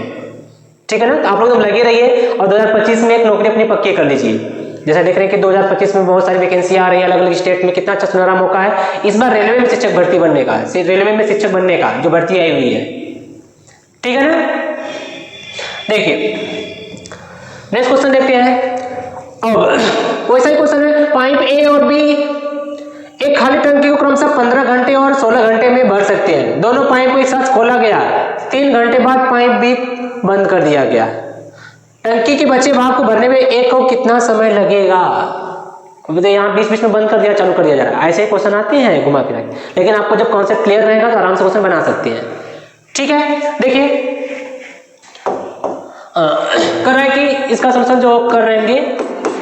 ठीक है ना। तो आप लोग लगे रहिए और 2025 में एक नौकरी अपनी पक्की कर लीजिए। जैसा देख रहे हैं कि 2025 में बहुत सारी वैकेंसी आ रही है अलग अलग स्टेट में, कितना अच्छा सुनहरा मौका है इस बार रेलवे में शिक्षक भर्ती बनने का, रेलवे में शिक्षक बनने का जो भर्ती आई हुई है, ठीक है ना। देखिए नेक्स्ट क्वेश्चन देखते हैं। अब वैसा ही क्वेश्चन है, पाइप ए और बी एक खाली टंकी को क्रमशः 15 घंटे और 16 घंटे में भर सकते हैं। दोनों पाइप को एक साथ खोला गया, 3 घंटे बाद पाइप बी बंद कर दिया गया। टंकी के बचे भाग को भरने में एक को कितना समय लगेगा। यहाँ बीच बीच में बंद कर दिया, चालू कर दिया जा रहा है, ऐसे क्वेश्चन आते हैं घुमा फिरा के, लेकिन आपको जब कॉन्सेप्ट क्लियर रहेगा तो आराम से क्वेश्चन बना सकते हैं, ठीक है। देखिए कर रहा है कि इसका सॉल्यूशन जो कर रहेंगे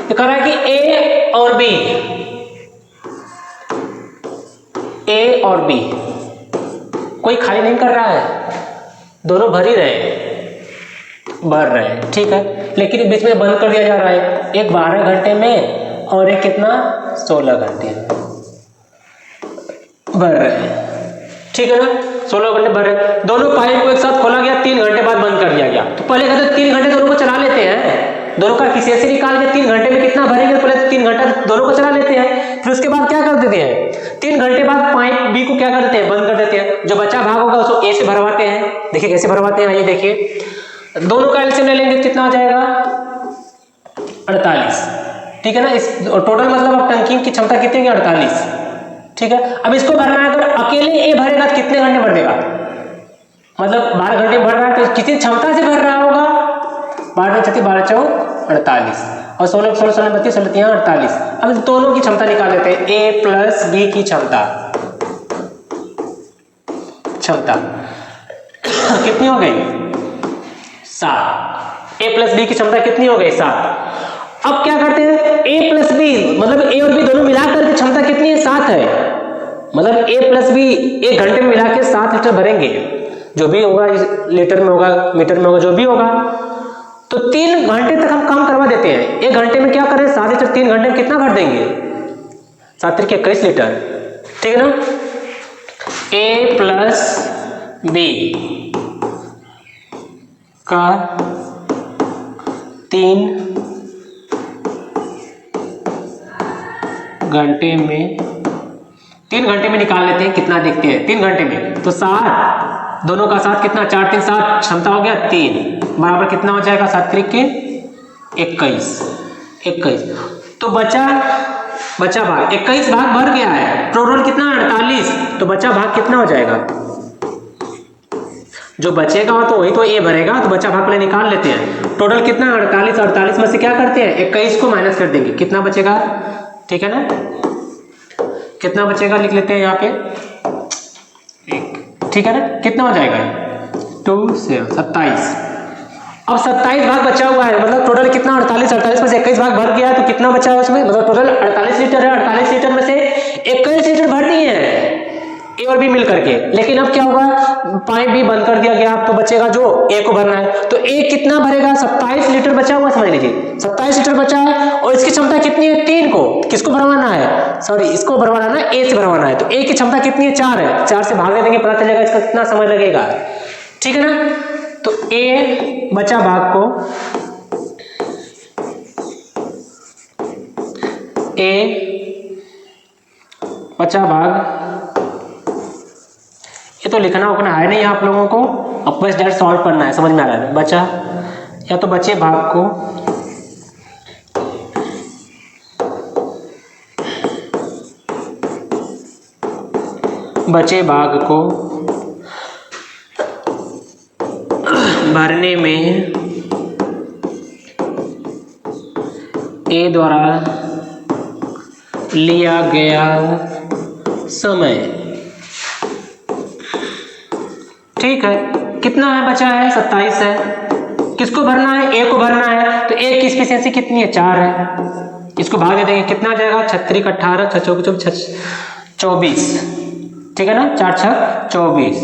तो कर रहा है कि ए और बी, ए और बी कोई खाली नहीं कर रहा है, दोनों भर ही रहे, भर रहे हैं, ठीक है। लेकिन बीच में बंद कर दिया जा रहा है, एक 12 घंटे में और एक कितना 16 घंटे में भर रहे हैं, ठीक है ना। 16 घंटे भर रहे, दोनों पाइप को एक साथ खोला गया, 3 घंटे बाद बंद कर दिया गया। तो पहले कहते 3 घंटे दोनों को चला लेते हैं, दोनों का किसी निकाल के 3 घंटे में कितना भरेंगे, पहले 3 घंटा दोनों को चला लेते हैं, फिर उसके बाद क्या कर देते हैं 3 घंटे बाद पाइप बी को क्या कर देते हैं, बंद कर देते हैं। जो बचा भाग होगा उसको ए से भरवाते हैं। देखिए कैसे भरवाते हैं, आइए देखिए। दोनों का एलसीएम ले लेंगे, कितना हो जाएगा 48, ठीक है ना। इस टोटल मतलब अब टंकी की क्षमता कितनी है 48, ठीक है। अब इसको भरना है, अगर अकेले ए भरेगा तो कितने घंटे भर देगा, मतलब 12 घंटे भर रहा है तो कितनी क्षमता से भर रहा होगा, 12 छत्तीस 12 चौ 48 और 16 16 16 32 16 48। अब दोनों की क्षमता निकाल लेते हैं, ए प्लस बी की क्षमता कितनी हो गई 7। ए प्लस बी की क्षमता कितनी हो गई 7। अब क्या करते हैं ए प्लस बी मतलब ए और बी दोनों मिलाकर की क्षमता कितनी है 7 है, मतलब ए प्लस बी 1 घंटे में मिला के 7 लीटर भरेंगे, जो भी होगा लीटर में होगा मीटर में होगा जो भी होगा। तो 3 घंटे तक हम काम करवा देते हैं, 1 घंटे में क्या करें 7 लीटर, 3 घंटे में कितना भर देंगे 7 × 21 लीटर, ठीक है ना। ए प्लस बी का 3 घंटे में 3 घंटे में निकाल लेते हैं, कितना देखते हैं 3 घंटे में, तो 7 दोनों का 7 कितना 4 3 7 क्षमता हो गया 3 बराबर कितना हो जाएगा 7 × 21। तो बचा भाग 21 भाग भर गया है, टोटल कितना 48, तो बचा भाग कितना हो जाएगा, जो बचेगा तो वही तो ए भरेगा, तो बचा भाग पहले निकाल लेते हैं। टोटल कितना 48, 48 में से क्या करते हैं 21 को माइनस कर देंगे, कितना बचेगा, ठीक है ना। कितना बचेगा लिख लेते हैं यहाँ पे 1, ठीक है ना। कितना हो जाएगा 2 से 27। अब 27 भाग बचा हुआ है, मतलब टोटल कितना 48 में से 21 भाग भर गया है, तो कितना बचा है उसमें, मतलब टोटल 48 लीटर है, 48 लीटर में से 21 लीटर भर दिए हैं ए और बी मिल करके। लेकिन अब क्या होगा पाइप भी बंद कर दिया गया, अब तो बचेगा जो ए को भरना है, तो ए कितना भरेगा 27 लीटर बचा हुआ, समझ लीजिए 27 लीटर बचा है, और इसकी क्षमता कितनी है 3 को किसको भरवाना है, सॉरी इसको भरवाना है ए से भरवाना है, तो ए की क्षमता कितनी है 4 है, 4 से भाग देंगे पता चलेगा इसका कितना समय लगेगा, ठीक है ना। तो ए बचा भाग को ए बचा भाग, ये तो लिखना उखना है नहीं आप लोगों को, अब बस डायरेक्ट सॉल्व करना है, समझ में आ रहा है। बचा या तो बचे भाग को भरने में ए द्वारा लिया गया समय, ठीक है। कितना है बचा है 27 है, किसको भरना है ए को भरना है, तो ए की एफिशिएंसी कितनी है 4 है, इसको भाग दे देंगे कितना आ जाएगा 36 18 6 24, ठीक है ना, 4 6 24,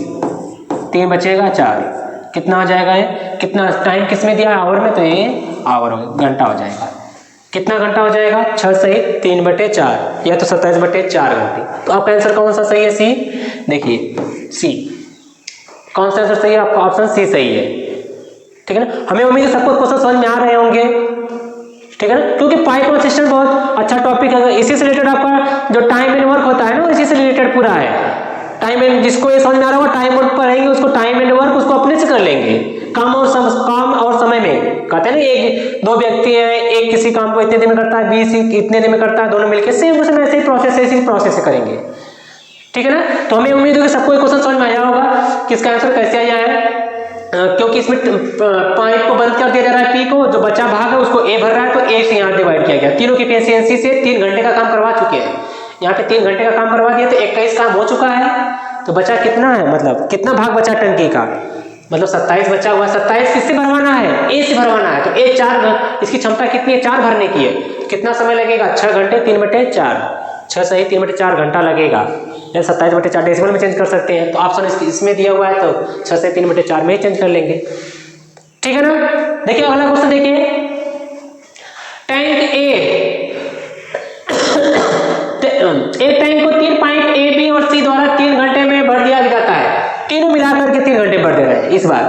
3 बचेगा 4, कितना आ जाएगा ये, कितना टाइम किसमें दिया है आवर में, तो ये आवर घंटा हो जाएगा, कितना घंटा हो जाएगा? 6 सहित 3/4 या तो 27/4 घंटे। तो आपका आंसर कौन सा सही है? सी। देखिए सी कौन सा आंसर सही है आपका? ऑप्शन सी सही है। ठीक है ना। हमें उम्मीद है सबको क्वेश्चन समझ में आ रहे होंगे। ठीक है ना, क्योंकि पाइपलाइन सिस्टम बहुत अच्छा टॉपिक है। इसी से रिलेटेड आपका जो टाइम एंड वर्क होता है ना, इसी से रिलेटेड पूरा है। टाइम एंड, जिसको ये समझ में आ रहा होगा टाइम वर्क पढ़ेंगे, उसको टाइम एंड वर्क उसको अपने से कर लेंगे। काम और समय में कहते हैं ना, एक दो व्यक्ति है, एक किसी काम को इतने दिन में करता है, 20 इतने दिन में करता है, दोनों मिलकर सेम उसमें ऐसे ही प्रोसेस से करेंगे। ठीक है ना। तो हमें उम्मीद है कि सबको क्वेश्चन समझ में आया होगा कि इसका आंसर कैसे आया है। क्योंकि इसमें पाइप को बंद कर दिया जा रहा है, पी को, जो बचा भाग है उसको ए भर रहा है, तो ए से यहाँ डिवाइड किया गया। तीनों की एफिशिएंसी से 3 घंटे का काम करवा चुके हैं। यहाँ पे 3 घंटे का काम करवा दिया तो 21 काम हो चुका है। तो बचा कितना है, मतलब कितना भाग बचा टंकी का, मतलब 27 बचा हुआ। 27 किससे भरवाना है? ए से भरवाना है। तो ए 4, इसकी क्षमता कितनी है? 4 भरने की है। कितना समय लगेगा? 6 घंटे 3/4, 6 सही 3/4 घंटा लगेगा। 27/4 डेसिमल में चेंज कर सकते हैं। तो ऑप्शन इसमें दिया हुआ है, तो 6 से 3/4 में ही चेंज कर लेंगे। ठीक है ना। देखिए अगला क्वेश्चन देखिए, टैंक एक टैंक को 3 पाइप ए, बी और सी द्वारा 3 घंटे में भर दिया जाता है। तीनों मिलाकर के 3 घंटे भर दे रहे हैं। इस बार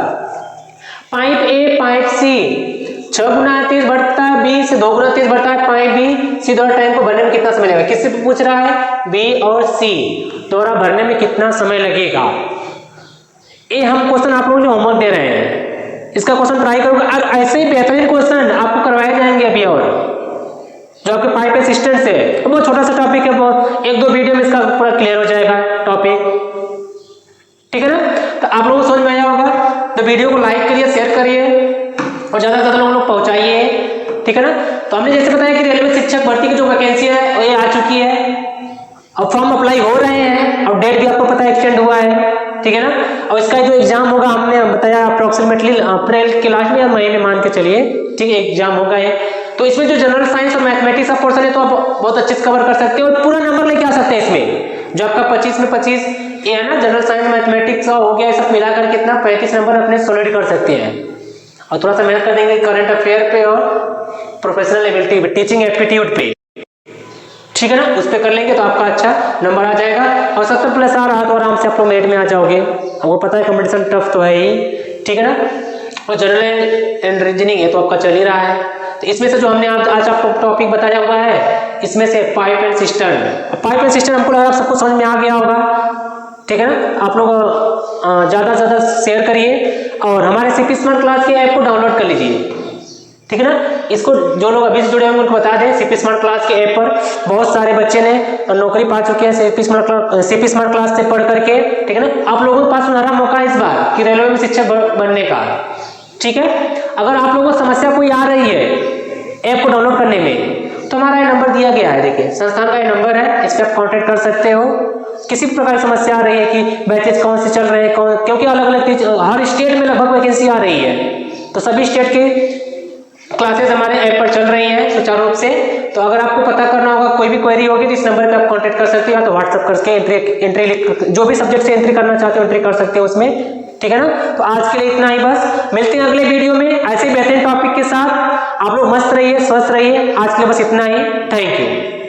पाइप ए, पाइप सी 6 गुना 30 बढ़ता है, बी से 2 गुना 30 बढ़ता है, पाइप बी सी द्वारा टैंक को भरने में कितना समय लगेगा? किससे पूछ रहा है? बी और सी द्वारा भरने में कितना समय लगेगा। ये हम क्वेश्चन आप लोगों को होमवर्क दे रहे हैं, इसका क्वेश्चन ट्राई करोगे। और ऐसे ही बेहतरीन क्वेश्चन आपको करवाए जाएंगे अभी, और जो आपके पाइप असिस्टेंट से बहुत छोटा सा टॉपिक है, बहुत 1-2 वीडियो में इसका पूरा क्लियर हो जाएगा टॉपिक। ठीक है ना। तो आप लोगों को समझ में आया होगा। तो वीडियो को लाइक करिए, शेयर करिए और ज्यादा से ज्यादा लोगों को पहुंचाइए। ठीक है ना। तो हमने जैसे बताया कि रेलवे शिक्षक भर्ती की जो वैकेंसी है वो ये आ चुकी है। अब फॉर्म अप्लाई हो रहे हैं और डेट भी आपको पता है एक्सटेंड हुआ है। ठीक है ना। और इसका जो एग्जाम होगा हमने बताया अप्रोक्सीमेटली अप्रैल के लास्ट में या मई में मान के चलिए। ठीक है, एग्जाम होगा ये। तो इसमें जो जनरल साइंस और मैथमेटिक्स का पोर्शन है तो आप बहुत अच्छे से कवर कर सकते हो और पूरा नंबर लेके आ सकते हैं इसमें। जो आपका 25 में 25 ये है ना, जनरल साइंस मैथमेटिक्स हो गया, सब मिलाकर कितना 35 नंबर अपने सॉलिड कर सकते हैं। और थोड़ा सा मेहनत कर देंगे करंट अफेयर पे और प्रोफेशनल एबिलिटी पे, टीचिंग एप्टीट्यूड पे। ठीक है ना, उस पर कर लेंगे तो आपका अच्छा नंबर आ जाएगा। और 70+ आ रहा तो आराम से आप लोग मेरिट में आ जाओगे। वो पता है कंपटीशन टफ तो है ही। ठीक है ना। और जनरल एंड रीजनिंग है तो आपका चल ही रहा है। तो इसमें से जो हमने आज आपको टॉपिक बताया हुआ है, इसमें से पाइप एंड सिस्टम हमको लगा आप सबको समझ में आ गया होगा। ठीक है ना। आप लोग ज़्यादा से ज़्यादा शेयर करिए और हमारे सीपी स्मार्ट क्लास के ऐप को डाउनलोड कर लीजिए। ठीक है ना। इसको जो लोग अभी से जुड़े होंगे उनको बता दें, सीपी स्मार्ट क्लास के ऐप पर बहुत सारे बच्चे ने नौकरी पा चुके हैं सीपी स्मार्ट क्लास से पढ़ करके। ठीक है ना। आप लोगों के पास सुनहरा मौका है इस बार कि रेलवे में शिक्षक बनने का। ठीक है। अगर आप लोगों को समस्या कोई आ रही है ऐप को डाउनलोड करने में तो हमारा ये नंबर दिया गया है, देखिए संस्थान का ये नंबर है, इस पर आप कॉन्टेक्ट कर सकते हो। किसी भी प्रकार की समस्या आ रही है कि बैचेज कौन से चल रहे हैं, क्योंकि अलग अलग हर स्टेट में लगभग वैकेंसी आ रही है, तो सभी स्टेट के क्लासेस हमारे ऐप पर चल रही हैं सुचारू रूप से। तो अगर आपको पता करना होगा, कोई भी क्वेरी होगी तो इस नंबर पे आप कांटेक्ट कर सकते हो, तो व्हाट्सएप करके एंट्री जो भी सब्जेक्ट से एंट्री करना चाहते हो एंट्री कर सकते हो उसमें। ठीक है ना। तो आज के लिए इतना ही बस, मिलते हैं अगले वीडियो में ऐसे बेहतरीन टॉपिक के साथ। आप लोग मस्त रहिए, स्वस्थ रहिए। आज के लिए बस इतना ही। Thank you.